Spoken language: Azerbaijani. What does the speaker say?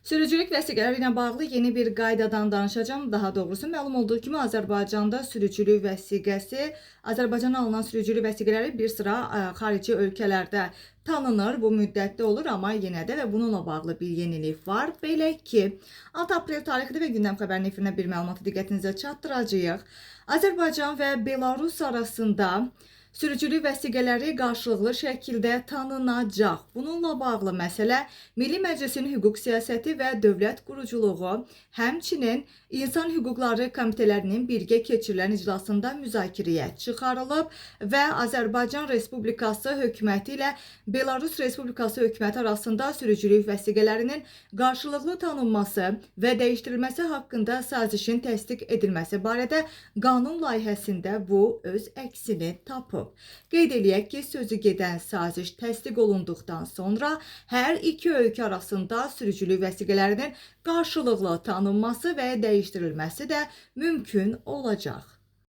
Sürücülük vəsiqələri ilə bağlı yeni bir qaydadan danışacağım. Daha doğrusu, məlum olduğu kimi Azərbaycanda sürücülük vəsiqəsi, Azərbaycana alınan sürücülük vəsiqələri bir sıra xarici ölkələrdə tanınır. Bu müddətdə olur, amma yenə də və bununla bağlı bir yenilik var. Belə ki, 6 aprel tarixində və Gündəm xəbərinin efirindən bir məlumatı diqqətinizə çatdıracağıq. Azərbaycan və Belarus arasında sürücülük vəsiqələri qarşılıqlı şəkildə tanınacaq. Bununla bağlı məsələ Milli Məclisin Hüquq Siyasəti və Dövlət Quruculuğu, həmçinin İnsan Hüquqları Komitələrinin birgə keçirilən iclasında müzakirəyə çıxarılıb və Azərbaycan Respublikası hökuməti ilə Belarus Respublikası hökuməti arasında sürücülük vəsiqələrinin qarşılıqlı tanınması və dəyişdirilməsi haqqında sazişin təsdiq edilməsi barədə qanun layihəsində bu öz əksini tapıb. Qeyd eləyək ki, sözü gedən saziş təsdiq olunduqdan sonra hər iki ölkə arasında sürücülük vəsiqələrinin qarşılıqlı tanınması və dəyişdirilməsi də mümkün olacaq.